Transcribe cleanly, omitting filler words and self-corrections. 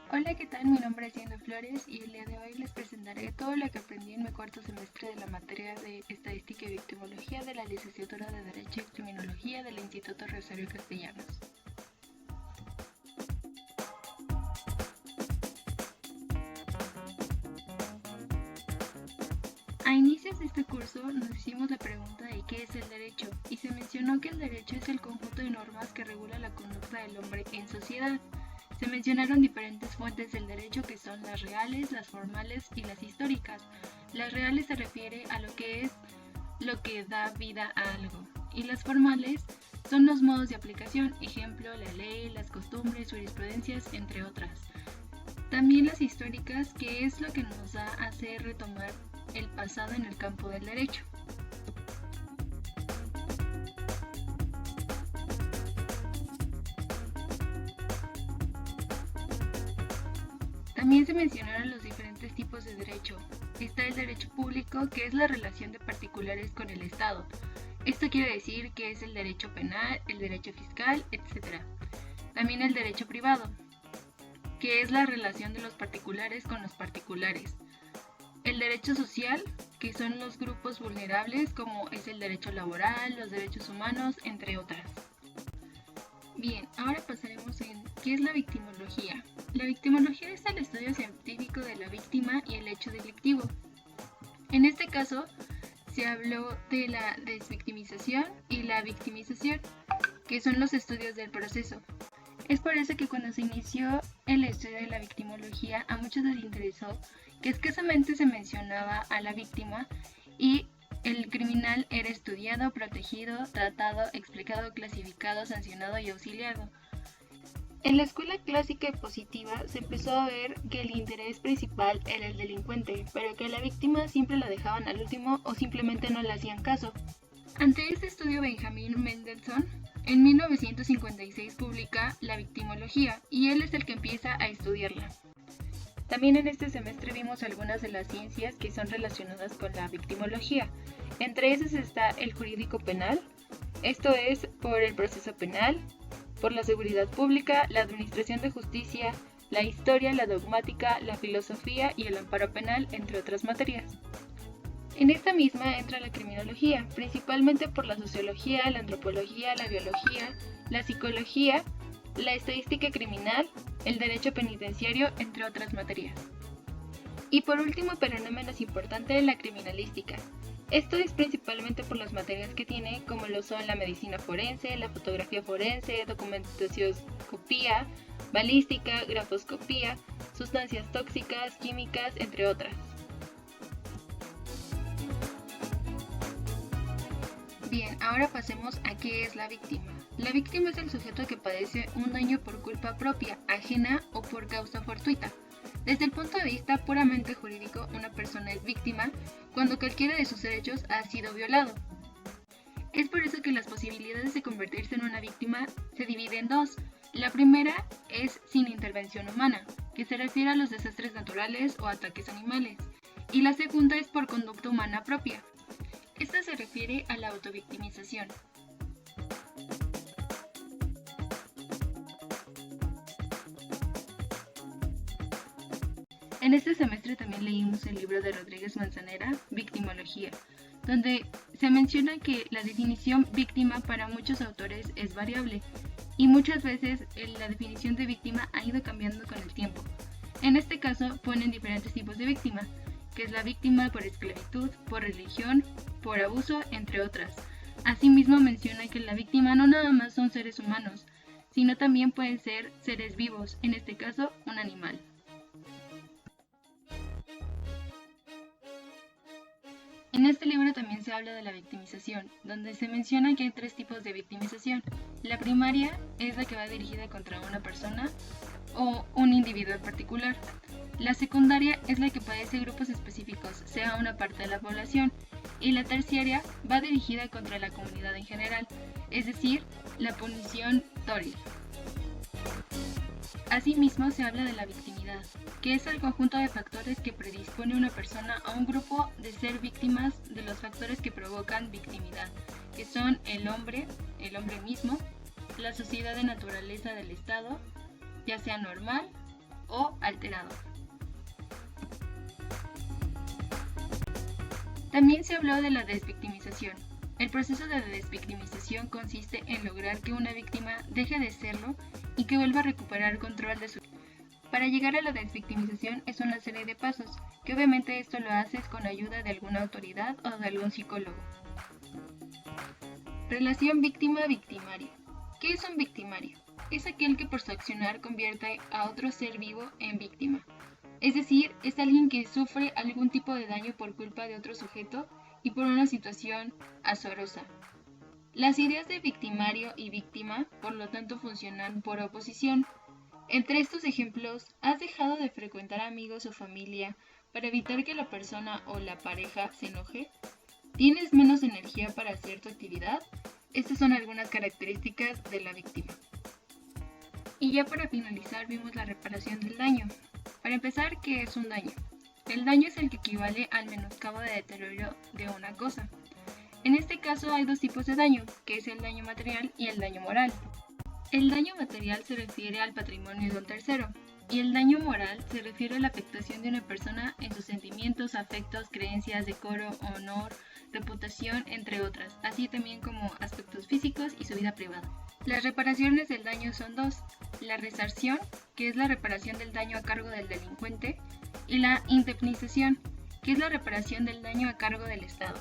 Hola, ¿qué tal? Mi nombre es Diana Flores y el día de hoy les presentaré todo lo que aprendí en mi cuarto semestre de la materia de Estadística y Victimología de la Licenciatura de Derecho y Criminología del Instituto Rosario Castellanos. A inicios de este curso nos hicimos la pregunta de qué es el derecho y se mencionó que el derecho es el conjunto de normas que regula la conducta del hombre en sociedad. Se mencionaron diferentes fuentes del derecho que son las reales, las formales y las históricas. Las reales se refiere a lo que es lo que da vida a algo y las formales son los modos de aplicación, ejemplo, la ley, las costumbres, jurisprudencias, entre otras. También las históricas, que es lo que nos da a hacer retomar el pasado en el campo del derecho. También se mencionaron los diferentes tipos de derecho. Está el derecho público, que es la relación de particulares con el Estado. Esto quiere decir que es el derecho penal, el derecho fiscal, etc. También el derecho privado, que es la relación de los particulares con los particulares. El derecho social, que son los grupos vulnerables, como es el derecho laboral, los derechos humanos, entre otras. Bien, ahora pasaremos en ¿qué es la victimología? La victimología es el estudio científico de la víctima y el hecho delictivo. En este caso, se habló de la desvictimización y la victimización, que son los estudios del proceso. Es por eso que cuando se inició el estudio de la victimología, a muchos les interesó que escasamente se mencionaba a la víctima y el criminal era estudiado, protegido, tratado, explicado, clasificado, sancionado y auxiliado. En la escuela clásica y positiva se empezó a ver que el interés principal era el delincuente, pero que a la víctima siempre la dejaban al último o simplemente no le hacían caso. Ante este estudio, Benjamin Mendelssohn en 1956 publica La victimología y él es el que empieza a estudiarla. También en este semestre vimos algunas de las ciencias que son relacionadas con la victimología. Entre esas está el jurídico penal, esto es por el proceso penal, por la seguridad pública, la administración de justicia, la historia, la dogmática, la filosofía y el amparo penal, entre otras materias. En esta misma entra la criminología, principalmente por la sociología, la antropología, la biología, la psicología, la estadística criminal, el derecho penitenciario, entre otras materias. Y por último, pero no menos importante, la criminalística. Esto es principalmente por las materias que tiene, como lo son la medicina forense, la fotografía forense, documentoscopía, balística, grafoscopía, sustancias tóxicas, químicas, entre otras. Bien, ahora pasemos a qué es la víctima. La víctima es el sujeto que padece un daño por culpa propia, ajena o por causa fortuita. Desde el punto de vista puramente jurídico, una persona es víctima cuando cualquiera de sus derechos ha sido violado. Es por eso que las posibilidades de convertirse en una víctima se dividen en dos. La primera es sin intervención humana, que se refiere a los desastres naturales o ataques animales, y la segunda es por conducta humana propia. Esta se refiere a la autovictimización. En este semestre también leímos el libro de Rodríguez Manzanera, Victimología, donde se menciona que la definición víctima para muchos autores es variable y muchas veces la definición de víctima ha ido cambiando con el tiempo. En este caso ponen diferentes tipos de víctima, que es la víctima por esclavitud, por religión, por abuso, entre otras. Asimismo menciona que la víctima no nada más son seres humanos, sino también pueden ser seres vivos, en este caso un animal. En este libro también se habla de la victimización, donde se menciona que hay tres tipos de victimización. La primaria es la que va dirigida contra una persona o un individuo en particular. La secundaria es la que padece grupos específicos, sea una parte de la población, y la terciaria va dirigida contra la comunidad en general, es decir, la punición toril. Asimismo, se habla de la victimidad, que es el conjunto de factores que predispone a una persona a un grupo de ser víctimas de los factores que provocan victimidad, que son el hombre mismo, la sociedad de naturaleza del Estado, ya sea normal o alterado. También se habló de la desvictimización. El proceso de desvictimización consiste en lograr que una víctima deje de serlo y que vuelva a recuperar control de su vida. Para llegar a la desvictimización es una serie de pasos, que obviamente esto lo haces con ayuda de alguna autoridad o de algún psicólogo. Relación víctima-victimario. ¿Qué es un victimario? Es aquel que por su accionar convierte a otro ser vivo en víctima. Es decir, es alguien que sufre algún tipo de daño por culpa de otro sujeto y por una situación azarosa. Las ideas de victimario y víctima, por lo tanto, funcionan por oposición. Entre estos ejemplos, ¿has dejado de frecuentar amigos o familia para evitar que la persona o la pareja se enoje? ¿Tienes menos energía para hacer tu actividad? Estas son algunas características de la víctima. Y ya para finalizar vimos la reparación del daño. Para empezar, ¿qué es un daño? El daño es el que equivale al menoscabo de deterioro de una cosa. En este caso hay dos tipos de daño, que es el daño material y el daño moral. El daño material se refiere al patrimonio de un tercero, y el daño moral se refiere a la afectación de una persona en sus sentimientos, afectos, creencias, decoro, honor, reputación, entre otras, así también como aspectos físicos y su vida privada. Las reparaciones del daño son dos: la resarción, que es la reparación del daño a cargo del delincuente, y la indemnización, que es la reparación del daño a cargo del Estado.